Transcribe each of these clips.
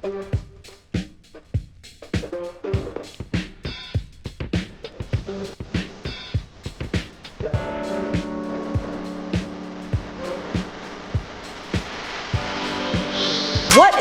What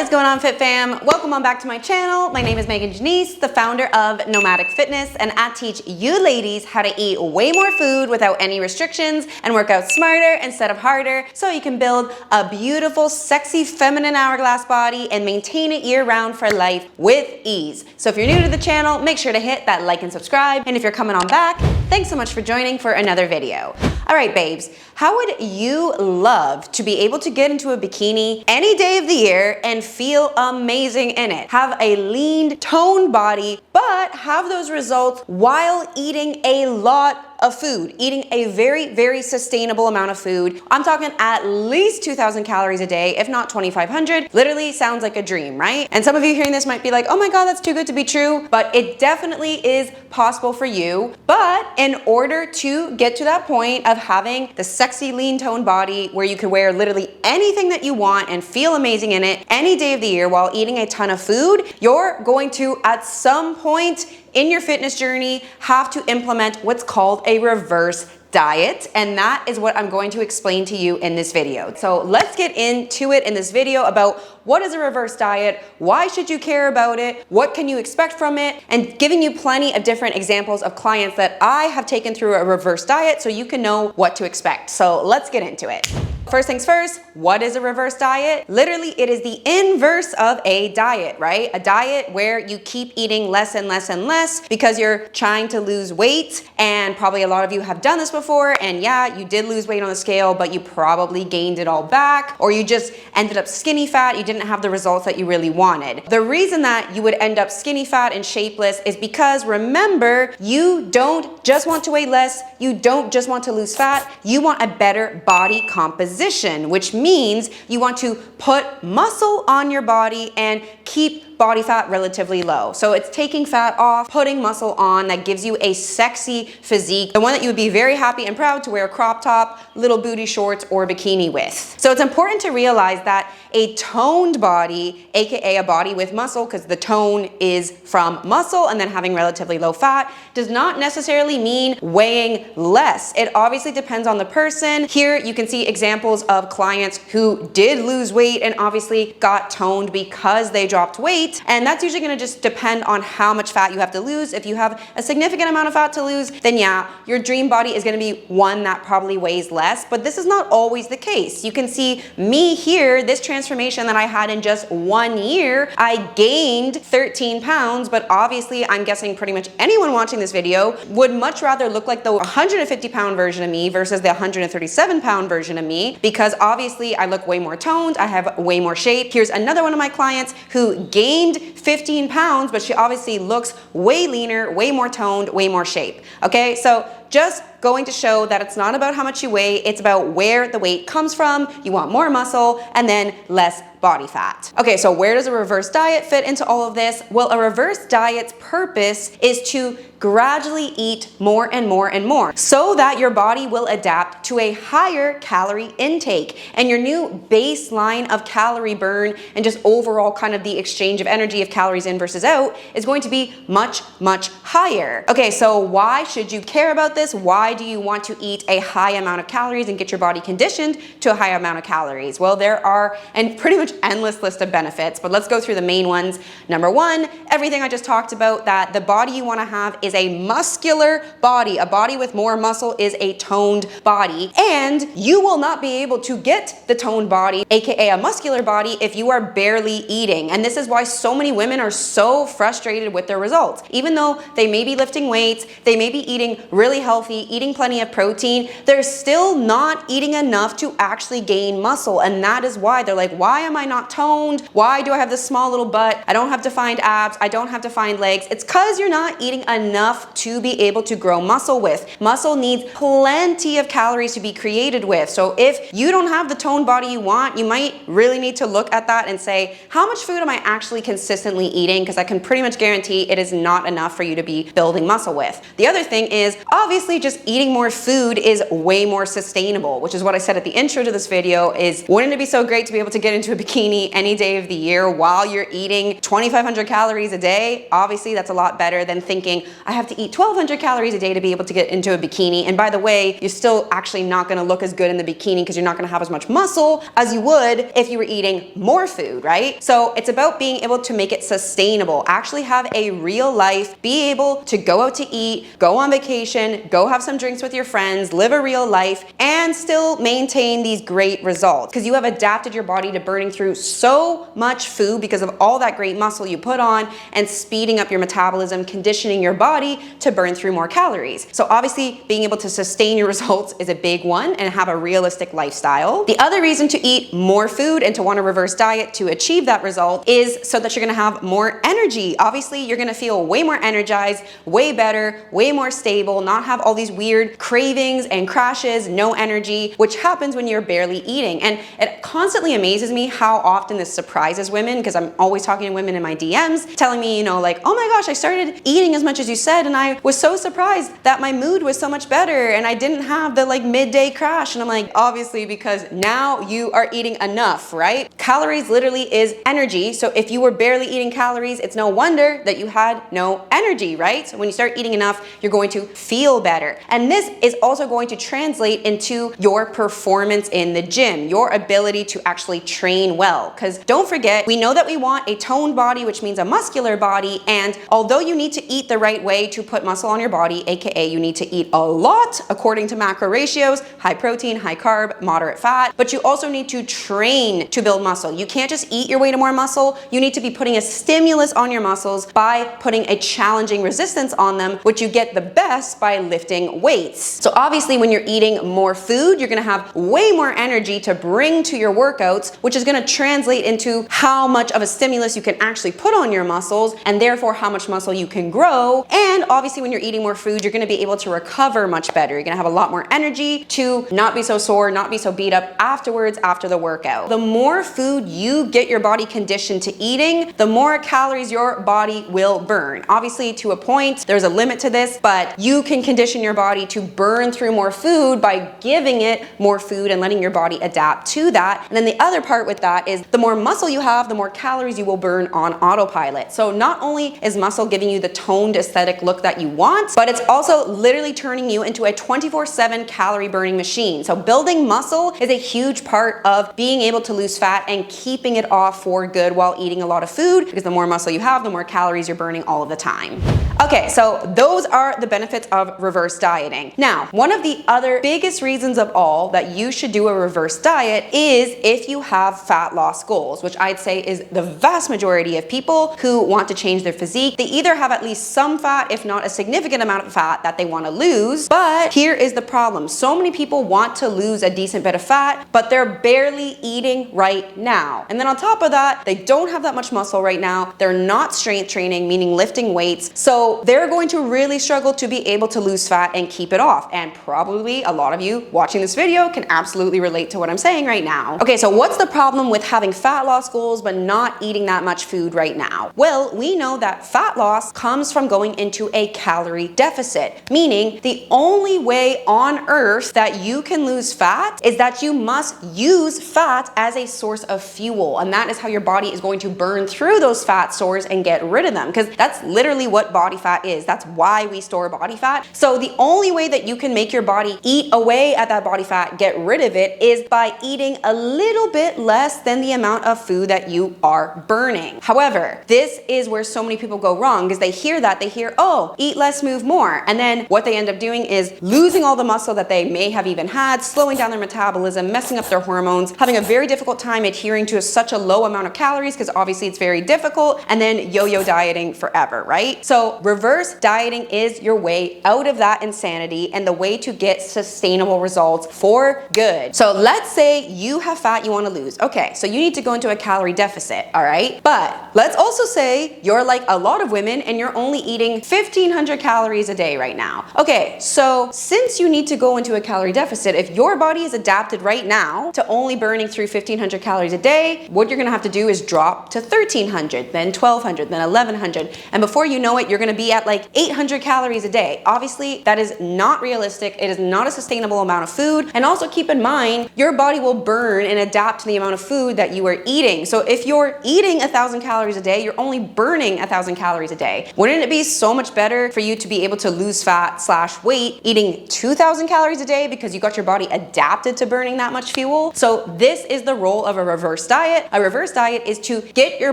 is going on, Fit Fam? Welcome on back to my channel. My name is Megan Janice, the founder of Nomadic Fitness, and I teach you ladies how to eat way more food without any restrictions and work out smarter instead of harder so you can build a beautiful, sexy, feminine hourglass body and maintain it year-round for life with ease. So if you're new to the channel, make sure to hit that like and subscribe. And if you're coming on back, thanks so much for joining for another video. All right, babes, how would you love to be able to get into a bikini any day of the year and feel amazing in it? Have a lean, toned body, but have those results while eating a lot of food, eating a very, very sustainable amount of food. I'm talking at least 2,000 calories a day, if not 2,500. Literally sounds like a dream, right? And some of you hearing this might be like, oh my God, that's too good to be true, but it definitely is possible for you. But in order to get to that point of having the sexy, lean toned body where you can wear literally anything that you want and feel amazing in it any day of the year while eating a ton of food, you're going to, at some point in your fitness journey, have to implement what's called a reverse diet, and that is what I'm going to explain to you in this video. So let's get into it in this video about what is a reverse diet, why should you care about it, what can you expect from it, and giving you plenty of different examples of clients that I have taken through a reverse diet so you can know what to expect. So let's get into it. First things first, what is a reverse diet? Literally, it is the inverse of a diet, right? A diet where you keep eating less and less and less because you're trying to lose weight, and probably a lot of you have done this before, and yeah, you did lose weight on the scale, but you probably gained it all back, or you just ended up skinny fat, you didn't have the results that you really wanted. The reason that you would end up skinny fat and shapeless is because, remember, you don't just want to weigh less, you don't just want to lose fat, you want a better body composition, which means you want to put muscle on your body and keep body fat relatively low. So it's taking fat off, putting muscle on that gives you a sexy physique, the one that you would be very happy and proud to wear a crop top, little booty shorts, or bikini with. So it's important to realize that a toned body, aka a body with muscle, because the tone is from muscle and then having relatively low fat, does not necessarily mean weighing less. It obviously depends on the person. Here you can see examples of clients who did lose weight and obviously got toned because they dropped weight. And that's usually going to just depend on how much fat you have to lose. If you have a significant amount of fat to lose, then yeah, your dream body is going to be one that probably weighs less, but this is not always the case. You can see me here, this transformation that I had in just 1 year. I gained 13 pounds, but obviously I'm guessing pretty much anyone watching this video would much rather look like the 150-pound version of me versus the 137-pound version of me, because obviously I look way more toned, I have way more shape. Here's another one of my clients who gained 15 pounds, but she obviously looks way leaner, way more toned, way more shape. Okay, so just going to show that it's not about how much you weigh, it's about where the weight comes from. You want more muscle and then less body fat. Okay, so where does a reverse diet fit into all of this? Well, a reverse diet's purpose is to gradually eat more and more and more so that your body will adapt to a higher calorie intake, and your new baseline of calorie burn and just overall kind of the exchange of energy of calories in versus out is going to be much, much higher. Okay, so why should you care about this? Why do you want to eat a high amount of calories and get your body conditioned to a high amount of calories? Well, there are a pretty much endless list of benefits, but let's go through the main ones. Number one, everything I just talked about, that the body you want to have is a muscular body. A body with more muscle is a toned body, and you will not be able to get the toned body, aka a muscular body, if you are barely eating. And this is why so many women are so frustrated with their results. Even though they may be lifting weights, they may be eating really healthy, eating plenty of protein, they're still not eating enough to actually gain muscle. And that is why they're like, why am I not toned? Why do I have this small little butt? I don't have defined abs. I don't have defined legs. It's because you're not eating enough to be able to grow muscle with. Muscle needs plenty of calories to be created with. So if you don't have the toned body you want, you might really need to look at that and say, how much food am I actually consistently eating? Because I can pretty much guarantee it is not enough for you to be building muscle with. The other thing is, obviously, obviously just eating more food is way more sustainable, which is what I said at the intro to this video is, wouldn't it be so great to be able to get into a bikini any day of the year while you're eating 2,500 calories a day? Obviously that's a lot better than thinking I have to eat 1,200 calories a day to be able to get into a bikini. And by the way, you're still actually not gonna look as good in the bikini because you're not gonna have as much muscle as you would if you were eating more food, right? So it's about being able to make it sustainable, actually have a real life, be able to go out to eat, go on vacation, go have some drinks with your friends, live a real life, and still maintain these great results because you have adapted your body to burning through so much food because of all that great muscle you put on and speeding up your metabolism, conditioning your body to burn through more calories. So obviously being able to sustain your results is a big one and have a realistic lifestyle. The other reason to eat more food and to want to reverse diet to achieve that result is so that you're going to have more energy. Obviously you're going to feel way more energized, way better, way more stable, not have all these weird cravings and crashes, no energy, which happens when you're barely eating. And it constantly amazes me how often this surprises women because I'm always talking to women in my DMs telling me, you know, like, oh my gosh, I started eating as much as you said and I was so surprised that my mood was so much better and I didn't have the like midday crash. And I'm like, obviously because now you are eating enough, right? Calories literally is energy. So if you were barely eating calories, it's no wonder that you had no energy, right? So when you start eating enough, you're going to feel better. And this is also going to translate into your performance in the gym, your ability to actually train well. Because don't forget, we know that we want a toned body, which means a muscular body. And although you need to eat the right way to put muscle on your body, AKA you need to eat a lot according to macro ratios, high protein, high carb, moderate fat, but you also need to train to build muscle. You can't just eat your way to more muscle. You need to be putting a stimulus on your muscles by putting a challenging resistance on them, which you get the best by lifting weights. So obviously when you're eating more food, you're gonna have way more energy to bring to your workouts, which is gonna translate into how much of a stimulus you can actually put on your muscles and therefore how much muscle you can grow. And obviously when you're eating more food, you're gonna be able to recover much better. You're gonna have a lot more energy to not be so sore, not be so beat up afterwards after the workout. The more food you get your body conditioned to eating, the more calories your body will burn. Obviously to a point, there's a limit to this, but you can condition your body to burn through more food by giving it more food and letting your body adapt to that. And then the other part with that is the more muscle you have, the more calories you will burn on autopilot. So not only is muscle giving you the toned aesthetic look that you want, but it's also literally turning you into a 24/7 calorie burning machine. So building muscle is a huge part of being able to lose fat and keeping it off for good while eating a lot of food, because the more muscle you have, the more calories you're burning all of the time. Okay, so those are the benefits of reverse dieting. Now, one of the other biggest reasons of all that you should do a reverse diet is if you have fat loss goals, which I'd say is the vast majority of people who want to change their physique. They either have at least some fat, if not a significant amount of fat that they want to lose. But here is the problem. So many people want to lose a decent bit of fat, but they're barely eating right now. And then on top of that, they don't have that much muscle right now. They're not strength training, meaning lifting weights. So they're going to really struggle to be able to lose fat and keep it off. And probably a lot of you watching this video can absolutely relate to what I'm saying right now. Okay, so what's the problem with having fat loss goals but not eating that much food right now? Well, we know that fat loss comes from going into a calorie deficit, meaning the only way on earth that you can lose fat is that you must use fat as a source of fuel. And that is how your body is going to burn through those fat stores and get rid of them, because that's literally what body fat is. That's why we store body fat. So the only way that you can make your body eat away at that body fat, get rid of it, is by eating a little bit less than the amount of food that you are burning. However, this is where so many people go wrong, because they hear that, they hear, oh, eat less, move more. And then what they end up doing is losing all the muscle that they may have even had, slowing down their metabolism, messing up their hormones, having a very difficult time adhering to such a low amount of calories, because obviously it's very difficult, and then yo-yo dieting forever, right? So reverse dieting is your way out of that insanity and the way to get sustainable results for good. So let's say you have fat you want to lose. Okay, so you need to go into a calorie deficit, all right? But let's also say you're like a lot of women and you're only eating 1,500 calories a day right now. Okay, so since you need to go into a calorie deficit, if your body is adapted right now to only burning through 1,500 calories a day, what you're gonna have to do is drop to 1,300, then 1,200, then 1,100. And before you know it, you're gonna be at like 800 calories a day. Obviously, Obviously, that is not realistic. It is not a sustainable amount of food. And also keep in mind, your body will burn and adapt to the amount of food that you are eating. So if you're eating 1,000 calories a day, you're only burning 1,000 calories a day. Wouldn't it be so much better for you to be able to lose fat / weight eating 2,000 calories a day because you got your body adapted to burning that much fuel? So this is the role of a reverse diet. A reverse diet is to get your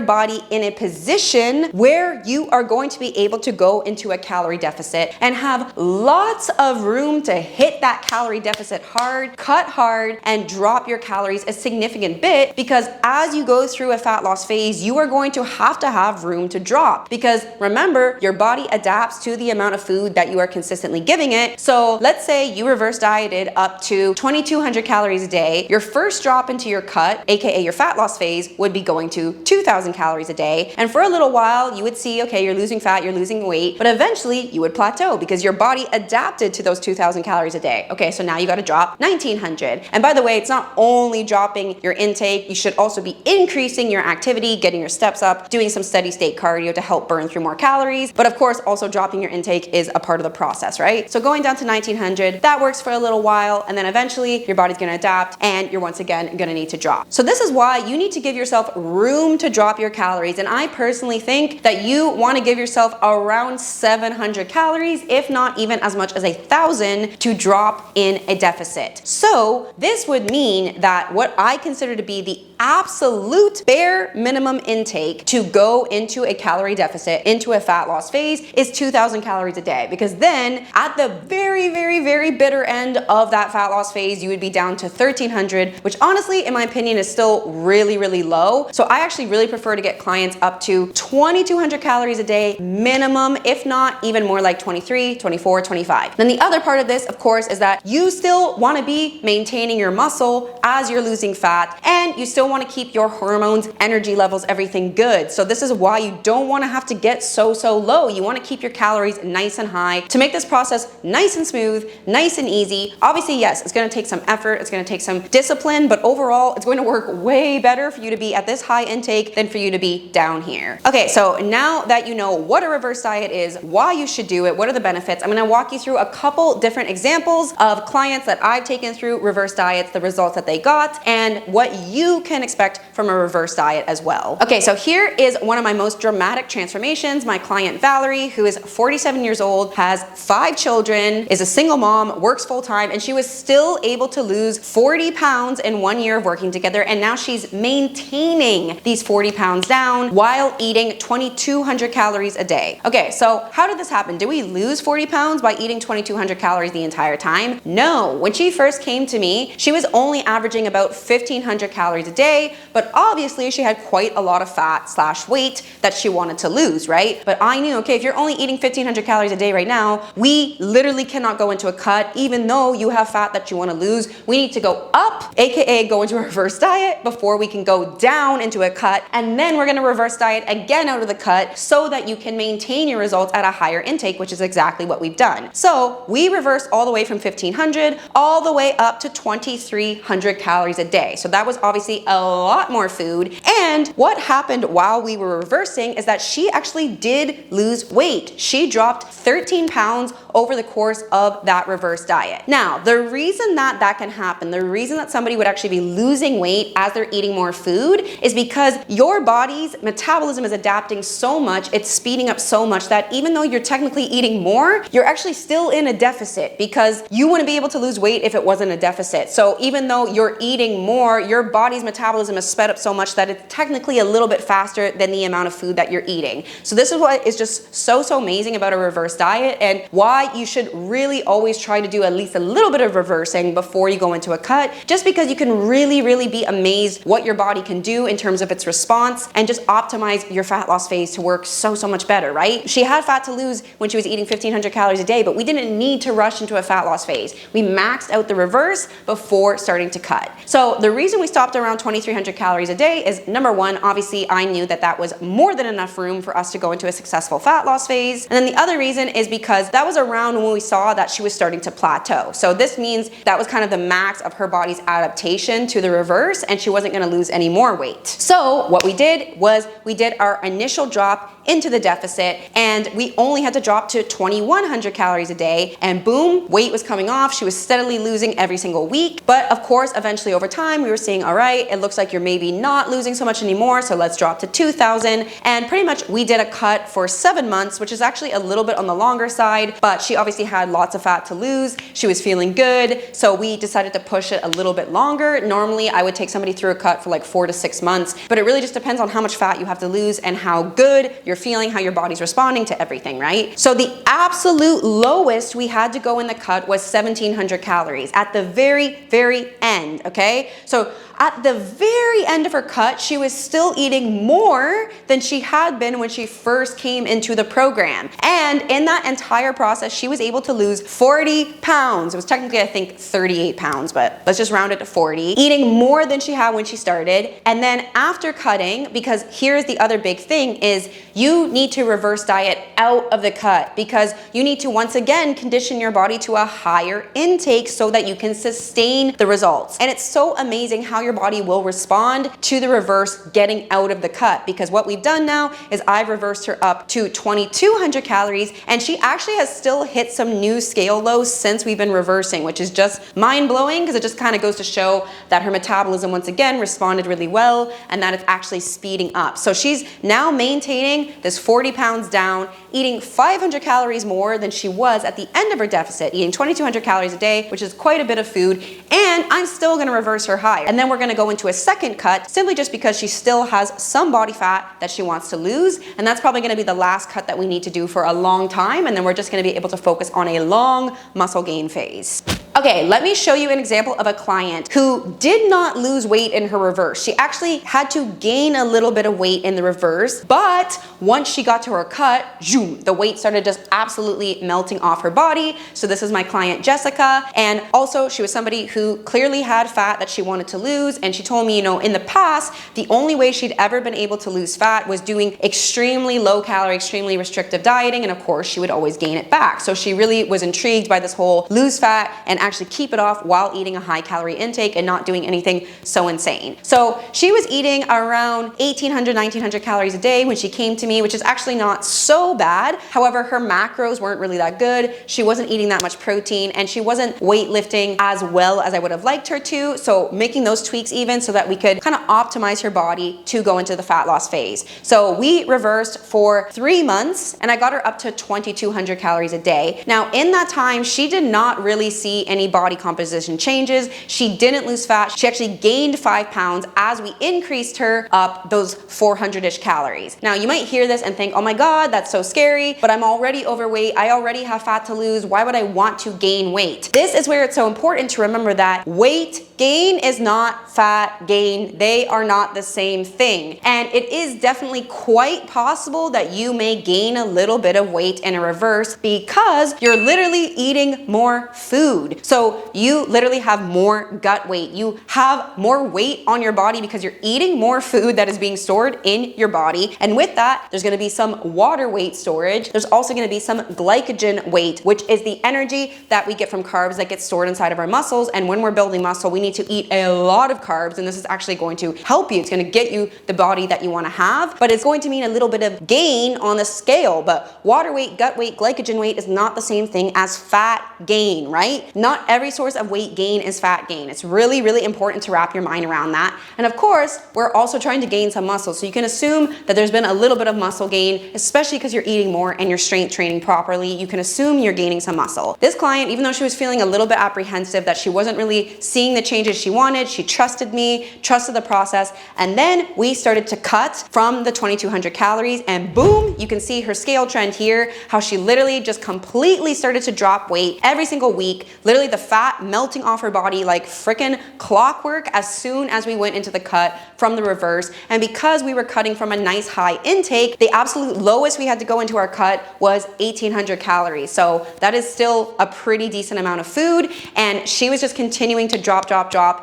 body in a position where you are going to be able to go into a calorie deficit and have lots of room to hit that calorie deficit hard, cut hard, and drop your calories a significant bit, because as you go through a fat loss phase, you are going to have room to drop, because remember, your body adapts to the amount of food that you are consistently giving it. So let's say you reverse dieted up to 2,200 calories a day. Your first drop into your cut, aka your fat loss phase, would be going to 2,000 calories a day. And for a little while, you would see, okay, you're losing fat, you're losing weight, but eventually you would plateau because your body adapted to those 2,000 calories a day. Okay, so now you got to drop 1,900. And by the way, it's not only dropping your intake, you should also be increasing your activity, getting your steps up, doing some steady state cardio to help burn through more calories. But of course, also dropping your intake is a part of the process, right? So going down to 1,900, that works for a little while, and then eventually your body's going to adapt and you're once again going to need to drop. So this is why you need to give yourself room to drop your calories. And I personally think that you want to give yourself around 700 calories, if not even as much as 1,000, to drop in a deficit. So this would mean that what I consider to be the absolute bare minimum intake to go into a calorie deficit, into a fat loss phase, is 2,000 calories a day. Because then at the very, very, very bitter end of that fat loss phase, you would be down to 1,300, which honestly, in my opinion, is still really, really low. So I actually really prefer to get clients up to 2,200 calories a day minimum, if not even more like 23, 24, 25. Then the other part of this, of course, is that you still want to be maintaining your muscle as you're losing fat, and you still want to keep your hormones, energy levels, everything good. So this is why you don't want to have to get so low. You want to keep your calories nice and high to make this process nice and smooth, nice and easy. Obviously, yes, it's going to take some effort, it's going to take some discipline, but overall, it's going to work way better for you to be at this high intake than for you to be down here. Okay, so now that you know what a reverse diet is, why you should do it, what are the benefits, I'm going to walk you through a couple different examples of clients that I've taken through reverse diets, the results that they got, and what you can expect from a reverse diet as well. Okay, so here is one of my most dramatic transformations. My client Valerie, who is 47 years old, has 5 children, is a single mom, works full time, and she was still able to lose 40 pounds in 1 year of working together. And now she's maintaining these 40 pounds down while eating 2,200 calories a day. Okay, so how did this happen? Did we lose 40 pounds by eating 2,200 calories the entire time? No. When she first came to me, she was only averaging about 1,500 calories a day, but obviously she had quite a lot of fat / weight that she wanted to lose, right? But I knew, okay, if you're only eating 1,500 calories a day right now, we literally cannot go into a cut. Even though you have fat that you want to lose, we need to go up, aka go into a reverse diet, before we can go down into a cut. And then we're going to reverse diet again out of the cut so that you can maintain your results at a higher intake, which is exactly what we've done. So we reversed all the way from 1,500 all the way up to 2,300 calories a day. So that was obviously a lot more food. And what happened while we were reversing is that she actually did lose weight. She dropped 13 pounds over the course of that reverse diet. Now, the reason that that can happen, the reason that somebody would actually be losing weight as they're eating more food, is because your body's metabolism is adapting so much, it's speeding up so much that even though you're technically eating more, you're actually still in a deficit, because you wouldn't be able to lose weight if it wasn't a deficit. So even though you're eating more, your body's metabolism is sped up so much that it's technically a little bit faster than the amount of food that you're eating. So this is what is just so amazing about a reverse diet, and why you should really always try to do at least a little bit of reversing before you go into a cut, just because you can really be amazed what your body can do in terms of its response, and just optimize your fat loss phase to work so much better, right? She had fat to lose when she was eating 1,500 calories a day, but we didn't need to rush into a fat loss phase. We maxed out the reverse before starting to cut. So the reason we stopped around 2,300 calories a day is number one, obviously I knew that that was more than enough room for us to go into a successful fat loss phase. And then the other reason is because that was around when we saw that she was starting to plateau. So this means that was kind of the max of her body's adaptation to the reverse, and she wasn't gonna lose any more weight. So what we did was we did our initial drop into the deficit, and we only had to drop to 2,100 calories a day, and boom, weight was coming off. She was steadily losing every single week. But of course, eventually over time, we were seeing, all right, it looks like you're maybe not losing so much anymore, so let's drop to 2,000. And pretty much we did a cut for 7 months, which is actually a little bit on the longer side, but she obviously had lots of fat to lose. She was feeling good, so we decided to push it a little bit longer. Normally, I would take somebody through a cut for like 4 to 6 months, but it really just depends on how much fat you have to lose and how good you're feeling, how your body's responding to everything, right? So the absolute lowest we had to go in the cut was 1,700 calories at the very, very end, okay? So at the very end of her cut, she was still eating more than she had been when she first came into the program. And in that entire process, she was able to lose 40 pounds. It was technically, I think, 38 pounds, but let's just round it to 40, eating more than she had when she started. And then after cutting, because here's the other big thing, is you need to reverse diet out of the cut, because you need to once again condition your body to a higher intake so that you can sustain the results. And it's so amazing how your body will respond to the reverse getting out of the cut, because what we've done now is I've reversed her up to 2,200 calories, and she actually has still hit some new scale lows since we've been reversing, which is just mind-blowing, because it just kind of goes to show that her metabolism once again responded really well and that it's actually speeding up. So she's now maintaining this 40 pounds down, eating 500 calories more than she was at the end of her deficit, eating 2,200 calories a day, which is quite a bit of food, and I'm still gonna reverse her higher. And then we're gonna go into a second cut, simply just because she still has some body fat that she wants to lose, and that's probably gonna be the last cut that we need to do for a long time, and then we're just gonna be able to focus on a long muscle gain phase. Okay, let me show you an example of a client who did not lose weight in her reverse. She actually had to gain a little bit of weight in the reverse, but once she got to her cut, zoom, the weight started just absolutely melting off her body. So this is my client, Jessica. And also she was somebody who clearly had fat that she wanted to lose. And she told me, you know, in the past, the only way she'd ever been able to lose fat was doing extremely low calorie, extremely restrictive dieting. And of course, she would always gain it back. So she really was intrigued by this whole lose fat and actually keep it off while eating a high calorie intake and not doing anything so insane. So she was eating around 1,800, 1,900 calories a day when she came to me, which is actually not so bad. However, her macros weren't really that good. She wasn't eating that much protein, and she wasn't weightlifting as well as I would have liked her to. So making those tweaks even so that we could kind of optimize her body to go into the fat loss phase. So we reversed for 3 months, and I got her up to 2,200 calories a day. Now in that time, she did not really see any body composition changes. She didn't lose fat. She actually gained 5 pounds as we increased her up those 400-ish calories. Now you might hear this and think, oh my God, that's so scary, but I'm already overweight. I already have fat to lose. Why would I want to gain weight? This is where it's so important to remember that weight gain is not fat gain. They are not the same thing. And it is definitely quite possible that you may gain a little bit of weight in a reverse because you're literally eating more food. So you literally have more gut weight. You have more weight on your body because you're eating more food that is being stored in your body. And with that, there's gonna be some water weight storage. There's also gonna be some glycogen weight, which is the energy that we get from carbs that gets stored inside of our muscles. And when we're building muscle, we need to eat a lot of carbs, and this is actually going to help you. It's gonna get you the body that you wanna have, but it's going to mean a little bit of gain on the scale. But water weight, gut weight, glycogen weight is not the same thing as fat gain, right? Not every source of weight gain is fat gain. It's really, really important to wrap your mind around that. And of course, we're also trying to gain some muscle. So you can assume that there's been a little bit of muscle gain, especially because you're eating more and you're strength training properly. You can assume you're gaining some muscle. This client, even though she was feeling a little bit apprehensive that she wasn't really seeing the changes she wanted, she trusted me, trusted the process. And then we started to cut from the 2,200 calories, and boom, you can see her scale trend here, how she literally just completely started to drop weight every single week, literally the fat melting off her body like freaking clockwork as soon as we went into the cut from the reverse. And because we were cutting from a nice high intake, the absolute lowest we had to go into our cut was 1,800 calories. So that is still a pretty decent amount of food. And she was just continuing to drop.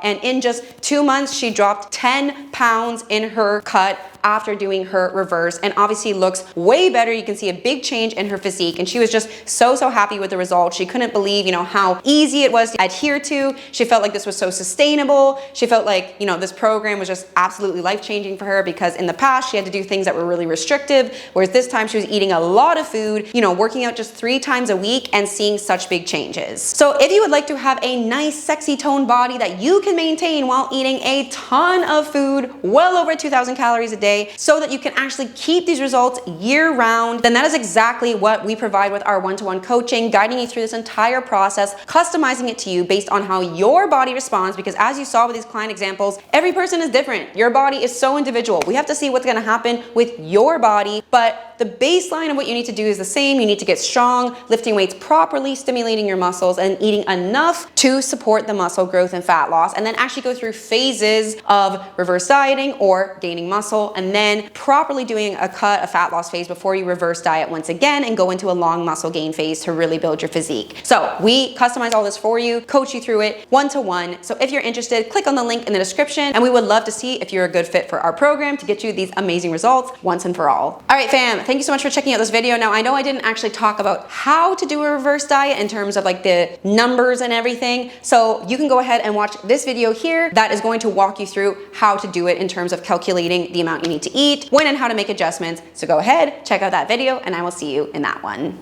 And in just 2 months, she dropped 10 pounds in her cut after doing her reverse, and obviously looks way better. You can see a big change in her physique, and she was just so happy with the results. She couldn't believe, how easy it was to adhere to. She felt like this was so sustainable. She felt like, this program was just absolutely life-changing for her, because in the past she had to do things that were really restrictive, whereas this time she was eating a lot of food, working out just 3 times a week and seeing such big changes. So if you would like to have a nice, sexy toned body that you can maintain while eating a ton of food, well over 2,000 calories a day, so that you can actually keep these results year round, then that is exactly what we provide with our one-to-one coaching, guiding you through this entire process, customizing it to you based on how your body responds, because as you saw with these client examples, every person is different. Your body is so individual. We have to see what's gonna happen with your body, but the baseline of what you need to do is the same. You need to get strong, lifting weights properly, stimulating your muscles, and eating enough to support the muscle growth and fat loss, and then actually go through phases of reverse dieting or gaining muscle, and then properly doing a fat loss phase before you reverse diet once again and go into a long muscle gain phase to really build your physique. So we customize all this for you, coach you through it one-to-one. So if you're interested, click on the link in the description, and we would love to see if you're a good fit for our program to get you these amazing results once and for all. All right, fam, thank you so much for checking out this video. Now, I know I didn't actually talk about how to do a reverse diet in terms of like the numbers and everything. So you can go ahead and watch this video here that is going to walk you through how to do it in terms of calculating the amount you need to eat, when and how to make adjustments. So go ahead, check out that video, and I will see you in that one.